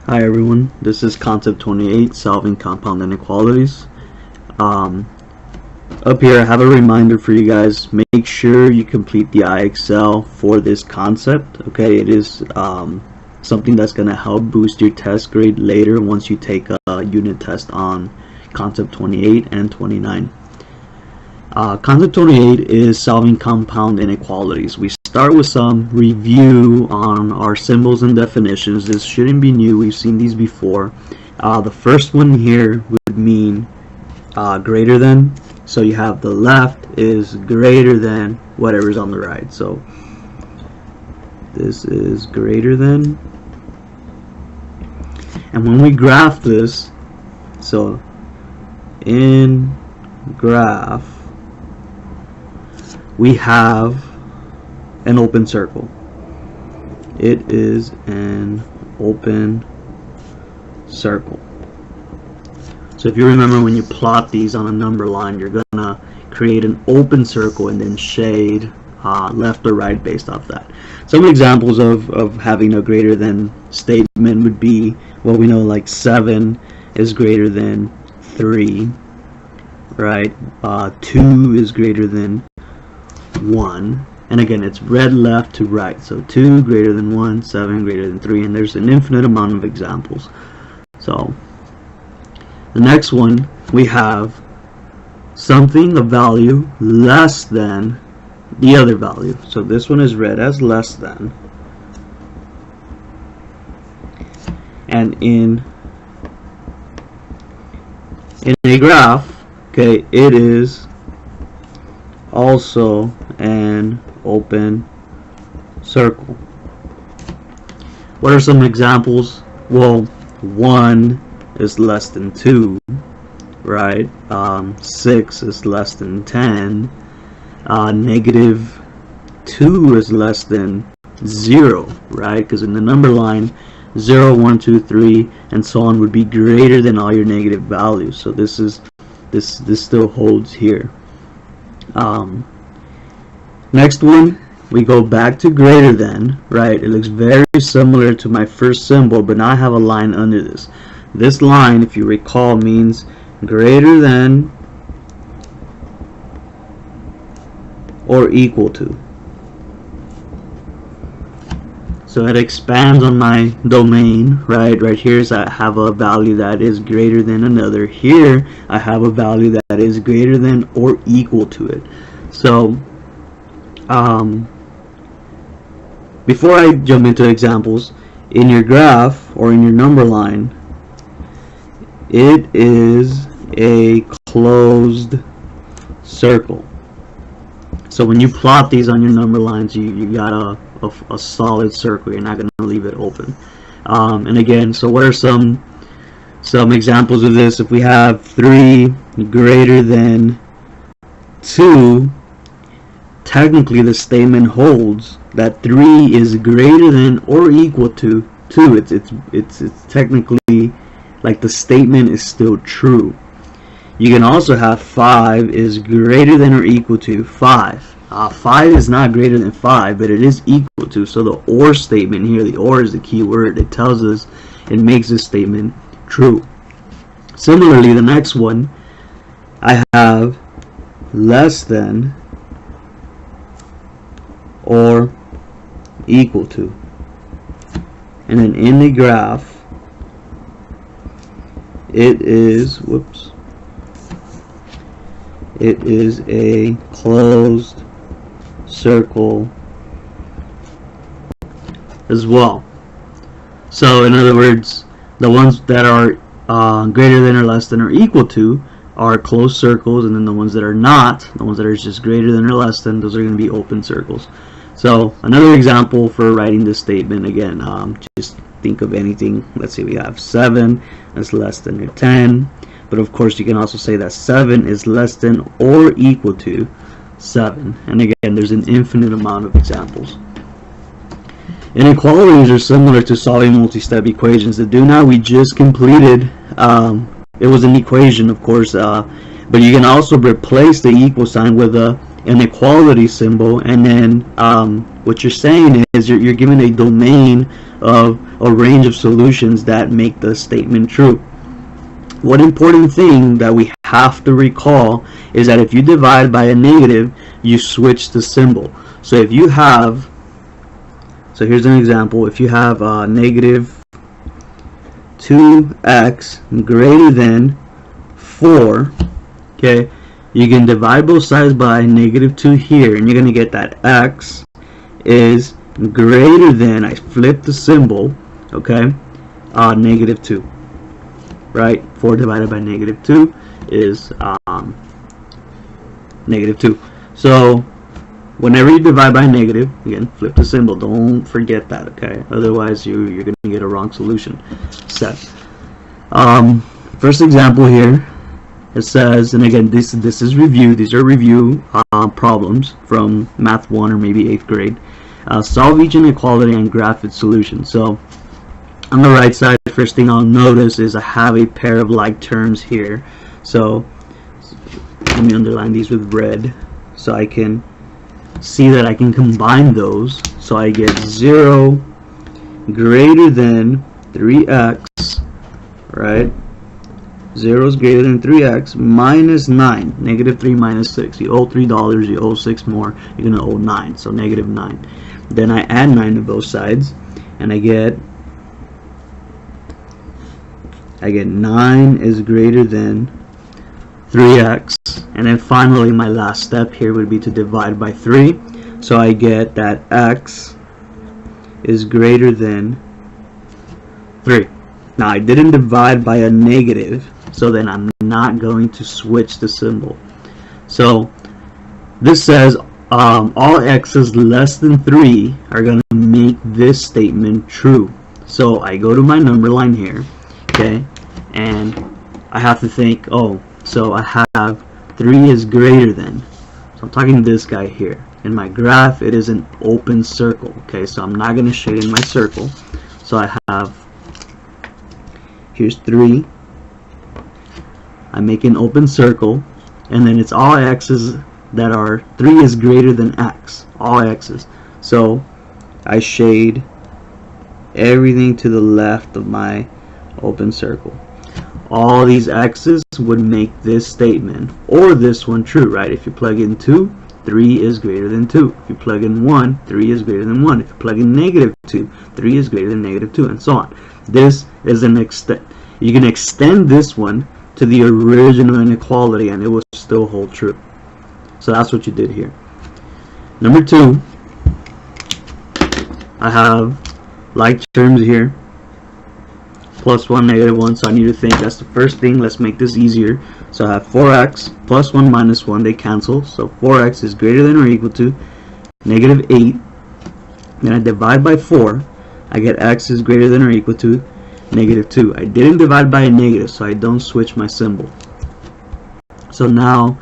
Hi everyone, this is Concept 28, Solving Compound Inequalities. Up here I have a reminder for you guys. Make sure you complete the IXL for this concept. Okay, it is something that's going to help boost your test grade later once you take a unit test on Concept 28 and 29. Concept 28 is solving compound inequalities. We start with some review on our symbols and definitions. This shouldn't be new, we've seen these before. The first one here would mean greater than, so you have the left is greater than whatever's on the right. So this is greater than, and when we graph this, so in graph we have an open circle. It is an open circle. So if you remember, when you plot these on a number line, you're gonna create an open circle and then shade left or right based off that. Some examples of having a greater than statement would be, well, we know like 7 is greater than 3, right? 2 is greater than 1, and again it's read left to right, so 2 greater than 1, 7 greater than 3, and there's an infinite amount of examples. So the next one, we have something, a value less than the other value. So this one is read as less than, and in a graph, okay, it is also an open circle. What are some examples? Well, 1 is less than 2, right? 6 is less than 10. Negative 2 is less than 0, right? Because in the number line, 0, 1, 2, 3, and so on would be greater than all your negative values. So this still holds here. Next one, we go back to greater than, right? It looks very similar to my first symbol, but now I have a line under this. This line, if you recall, means greater than or equal to. So it expands on my domain, right? Right here is I have a value that is greater than another. Here I have a value that is greater than or equal to it. So before I jump into examples, in your graph or in your number line, it is a closed circle. So when you plot these on your number lines, you got a solid circle. You're not going to leave it open. And again, so what are some examples of this? If we have 3 greater than 2, technically the statement holds that 3 is greater than or equal to 2. It's technically like the statement is still true. You can also have 5 is greater than or equal to 5. 5 is not greater than 5, but it is equal to. So the or statement here, the or is the key word. It tells us, it makes this statement true. Similarly, the next one, I have less than or equal to, and then in the graph it is a closed circle as well. So in other words, the ones that are greater than or less than or equal to are closed circles, and then the ones that are not, the ones that are just greater than or less than, those are going to be open circles. So another example for writing this statement, again, just think of anything. Let's say we have 7 is less than 10, but of course you can also say that 7 is less than or equal to 7. And again, there's an infinite amount of examples. Inequalities are similar to solving multi-step equations. The do not we just completed, it was an equation, of course, but you can also replace the equal sign with a inequality symbol, and then what you're saying is you're given a domain of a range of solutions that make the statement true. One important thing that we have to recall is that if you divide by a negative, you switch the symbol. So if you have, so here's an example, if you have negative 2x greater than 4, okay, you can divide both sides by negative 2 here, and you're going to get that x is greater than, I flip the symbol, okay, negative 2. Right? 4 divided by negative 2 is negative 2. So whenever you divide by negative, again, flip the symbol. Don't forget that, okay? Otherwise, you're going to get a wrong solution set. First example here, it says, and again, this is review. These are review problems from Math 1 or maybe 8th grade. Solve each inequality and graph its solution. So on the right side, the first thing I'll notice is I have a pair of like terms here. So let me underline these with red so I can see that I can combine those. So I get 0 greater than 3x, right? 0 is greater than 3x minus 9, negative 3 minus 6. You owe $3, you owe 6 more, you're going to owe 9, so negative 9. Then I add 9 to both sides, and I get 9 is greater than 3x. And then finally, my last step here would be to divide by 3. So I get that x is greater than 3. Now, I didn't divide by a negative, so then I'm not going to switch the symbol. So this says all x's less than 3 are going to make this statement true. So I go to my number line here, okay, and I have to think, oh, so I have 3 is greater than. So I'm talking to this guy here. In my graph, it is an open circle, okay, so I'm not going to shade in my circle. So I have, here's 3. I make an open circle, and then it's all x's that are 3 is greater than x, all x's. So I shade everything to the left of my open circle. All these x's would make this statement or this one true, right? If you plug in 2, 3 is greater than 2. If you plug in 1, 3 is greater than 1. If you plug in negative 2, 3 is greater than negative 2, and so on. This is an extent. You can extend this one to the original inequality and it will still hold true. So that's what you did here. Number 2, I have like terms here, plus 1, negative 1, so I need to think. That's the first thing. Let's make this easier. So I have 4x plus 1 minus 1, they cancel, so 4x is greater than or equal to negative 8. Then I divide by 4, I get x is greater than or equal to negative 2. I didn't divide by a negative, so I don't switch my symbol. So now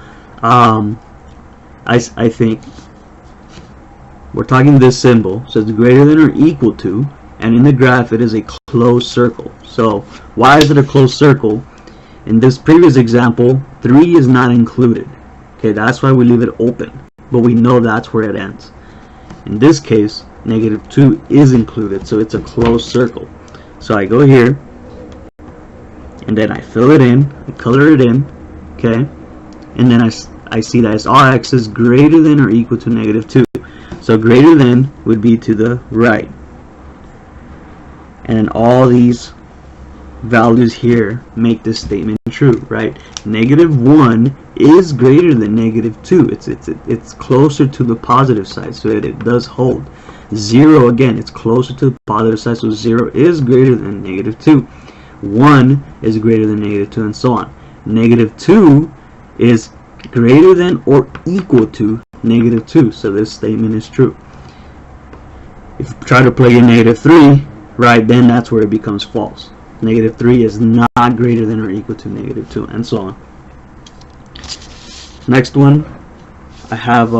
I think we're talking this symbol, so it's greater than or equal to, and in the graph it is a closed circle. So why is it a closed circle? In this previous example, 3 is not included. Okay, that's why we leave it open, but we know that's where it ends. In this case, negative 2 is included, so it's a closed circle. So I go here, and then I fill it in, I color it in, okay, and then I see that it's all x's greater than or equal to negative 2. So greater than would be to the right. And all these values here make this statement true, right? Negative 1 is greater than negative 2. It's closer to the positive side, so it does hold. 0, again, it's closer to the positive side, so 0 is greater than negative 2. 1 is greater than negative 2, and so on. Negative 2 is greater than or equal to negative 2, so this statement is true. If you try to plug in negative 3, right, then that's where it becomes false. Negative 3 is not greater than or equal to negative 2, and so on. Next one, I have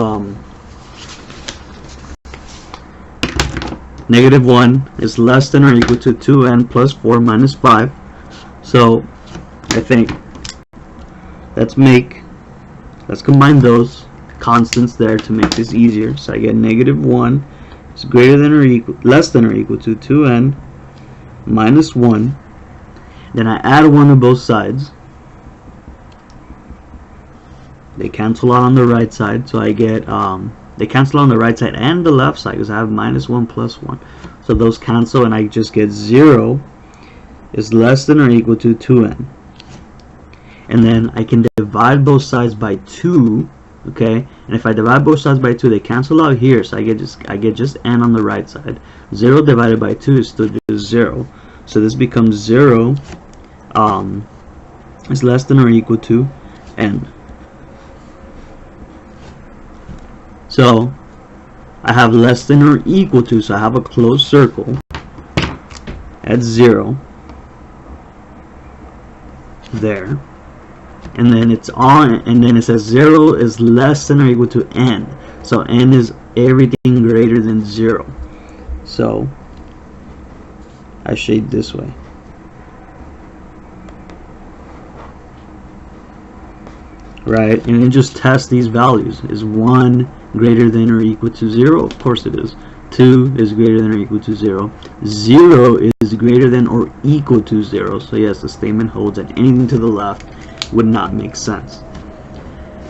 negative 1 is less than or equal to 2n plus 4 minus 5. So I think let's combine those constants there to make this easier. So I get negative 1 it's greater than or equal, less than or equal to 2n minus 1. Then I add 1 to both sides. They cancel out on the right side, so I get they cancel on the right side and the left side because I have minus 1 plus 1. So those cancel, and I just get 0 is less than or equal to 2n. And then I can divide both sides by 2. Okay, and if I divide both sides by 2, they cancel out here, so I get just n on the right side. 0 divided by 2 is still just 0. So this becomes 0 is less than or equal to n. So I have less than or equal to, so I have a closed circle at 0 there, and then it's on, and then it says 0 is less than or equal to n. So n is everything greater than 0. So I shade this way. Right, and then just test these values. Is 1 greater than or equal to 0? Of course it is. 2 is greater than or equal to 0. 0 is greater than or equal to 0. So yes, the statement holds that anything to the left would not make sense.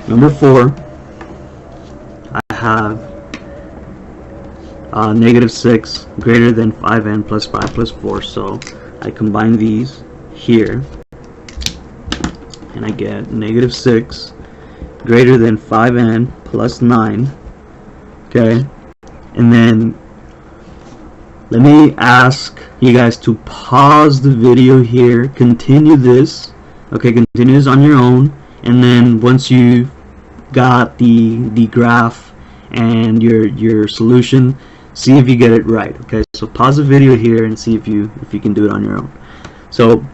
Number 4, I have negative 6 greater than 5n plus 5 plus 4. So I combine these here, and I get negative 6 greater than 5n plus 9. Okay, and then let me ask you guys to pause the video here, continue this. Okay, continue this on your own, and then once you got the graph and your solution, see if you get it right. Okay, so pause the video here and see if you can do it on your own. So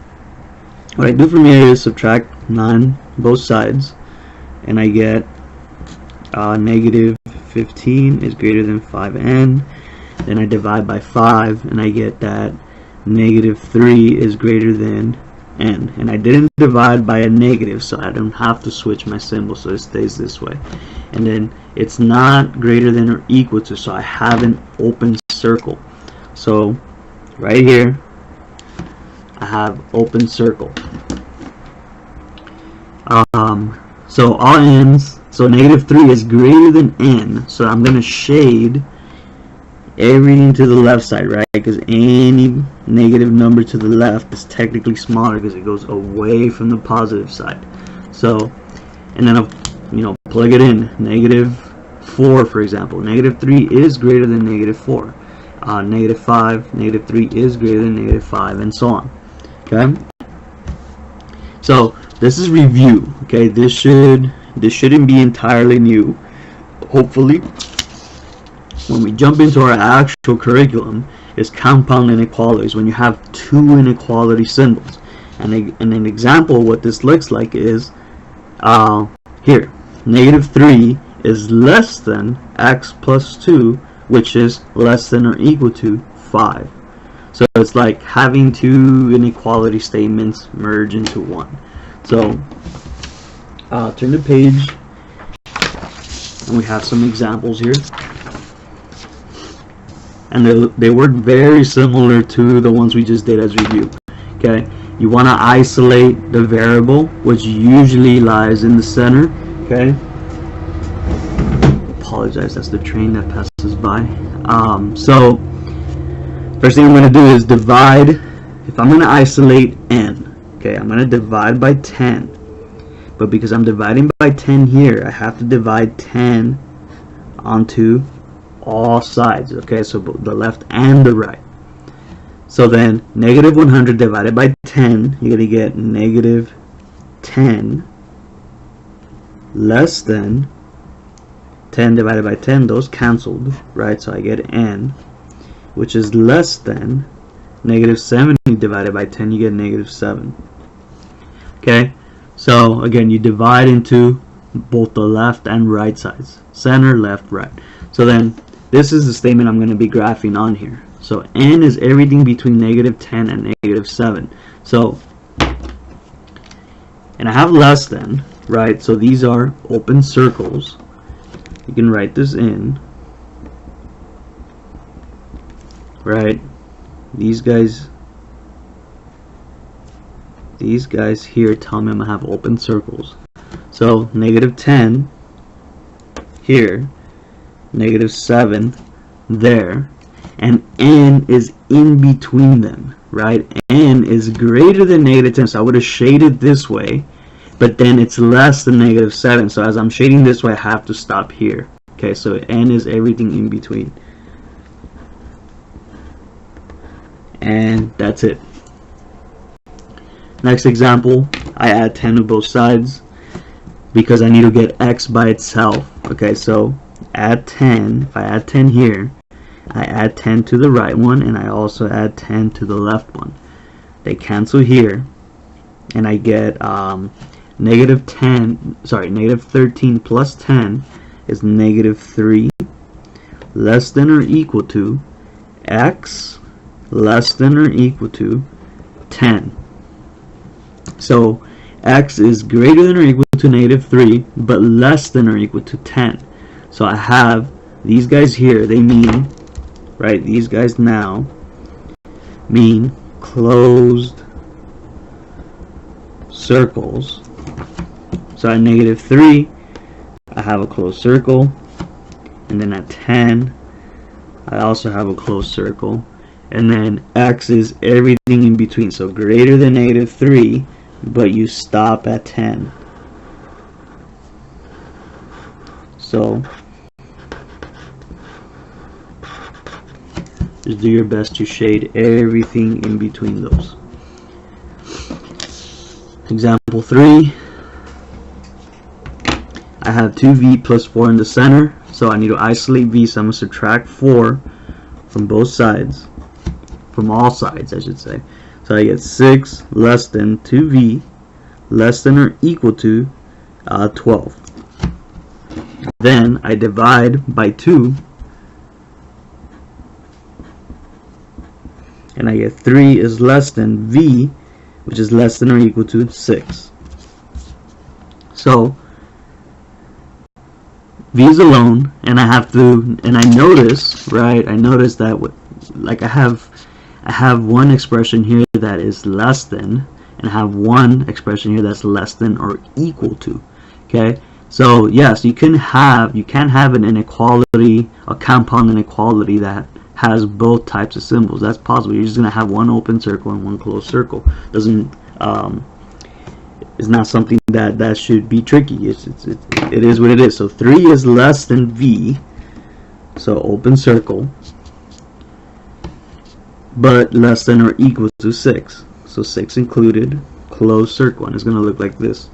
what I do from here is subtract 9 both sides, and I get negative 15 is greater than 5n. Then I divide by 5, and I get that negative 3 is greater than n. And I didn't divide by a negative, so I don't have to switch my symbol, so it stays this way. And then it's not greater than or equal to, so I have an open circle. So right here I have open circle. So all n's, so negative 3 is greater than n, so I'm going to shade everything to the left side, right? Because any negative number to the left is technically smaller because it goes away from the positive side. So, and then I'll, plug it in. Negative 4, for example. Negative 3 is greater than negative 4. Negative 5, negative 3 is greater than negative 5, and so on. Okay? So, this is review. Okay, this shouldn't be entirely new. Hopefully, when we jump into our actual curriculum, is compound inequalities, when you have two inequality symbols. And an example of what this looks like is here. Negative 3 is less than x plus 2, which is less than or equal to 5. So it's like having two inequality statements merge into one. So turn the page, and we have some examples here, and they work very similar to the ones we just did as review. Okay, you want to isolate the variable, which usually lies in the center. Okay, apologize, that's the train that passes by. So first thing I'm going to do is divide. If I'm going to isolate n, okay, I'm going to divide by 10. But because I'm dividing by 10 here, I have to divide 10 onto all sides. Okay, so the left and the right. So then negative 100 divided by 10, you're going to get negative 10 less than 10 divided by 10. Those canceled, right? So I get n, which is less than negative 70 divided by 10. You get negative 7. Okay, so again, you divide into both the left and right sides. Center, left, right. So then this is the statement I'm going to be graphing on here. So n is everything between negative 10 and negative 7. So, and I have less than, right? So these are open circles. You can write this in. right? These guys here tell me I'm gonna have open circles. So negative 10 here, negative 7 there, and n is in between them, right? N is greater than negative 10, so I would have shaded this way, but then it's less than negative 7, so as I'm shading this way I have to stop here. Okay, so n is everything in between. And that's it. Next example, I add 10 to both sides because I need to get x by itself. Okay, so add 10. If I add 10 here, I add 10 to the right one, and I also add 10 to the left one. They cancel here, and I get negative 13 plus 10 is negative 3, less than or equal to x less than or equal to 10. So x is greater than or equal to negative 3, but less than or equal to 10. So I have these guys here, they mean, right, these guys now mean closed circles. So at negative 3, I have a closed circle, and then at 10, I also have a closed circle, and then x is everything in between, so greater than negative 3, but you stop at 10. So just do your best to shade everything in between those. Example 3, I have 2v plus 4 in the center, so I need to isolate v, so I'm going to subtract 4 from both sides, from all sides I should say. So I get 6 less than 2v less than or equal to 12. Then I divide by 2, and I get 3 is less than v, which is less than or equal to 6. So v is alone, and I have to, and I notice, right, I notice that like I have one expression here that is less than, and I have one expression here that's less than or equal to. Okay, so yes, you can have an inequality, a compound inequality that has both types of symbols. That's possible. You're just gonna have one open circle and one closed circle. Doesn't it's not something that should be tricky. It is what it is. So 3 is less than v, so open circle, but less than or equal to 6. So 6 included, closed circle, and it's going to look like this.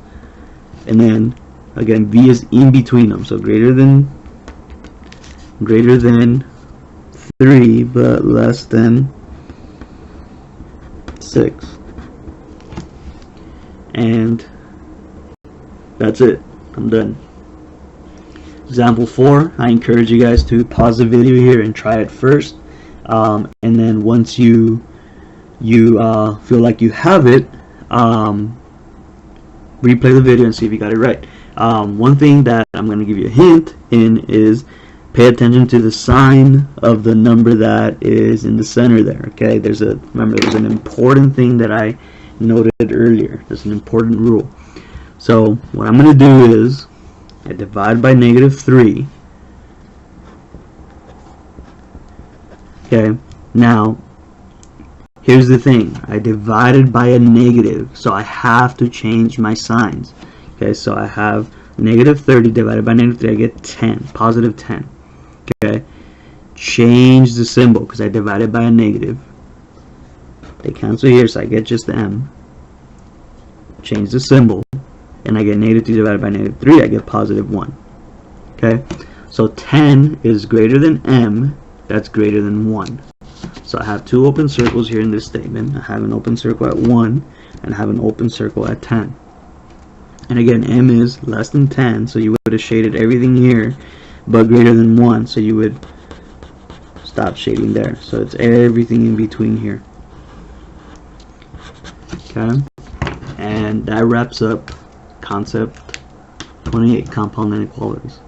And then again, v is in between them, so greater than 3, but less than 6. And that's it. I'm done. Example 4, I encourage you guys to pause the video here and try it first, and then once you feel like you have it, replay the video and see if you got it right. One thing that I'm going to give you a hint in is pay attention to the sign of the number that is in the center there. Okay, remember there's an important thing that I noted earlier. There's an important rule. So what I'm going to do is I divide by negative 3. Okay, now here's the thing, I divided by a negative, so I have to change my signs. Okay, so I have negative 30 divided by negative 3, I get 10, positive 10. Okay, change the symbol because I divided by a negative. They cancel here, so I get just the m. Change the symbol, and I get negative 2 divided by negative 3, I get positive 1. Okay, so 10 is greater than m, that's greater than 1. So I have two open circles here in this statement. I have an open circle at 1, and I have an open circle at 10. And again, m is less than 10, so you would have shaded everything here, but greater than 1, so you would stop shading there. So it's everything in between here. Okay, and that wraps up concept 28, compound inequalities.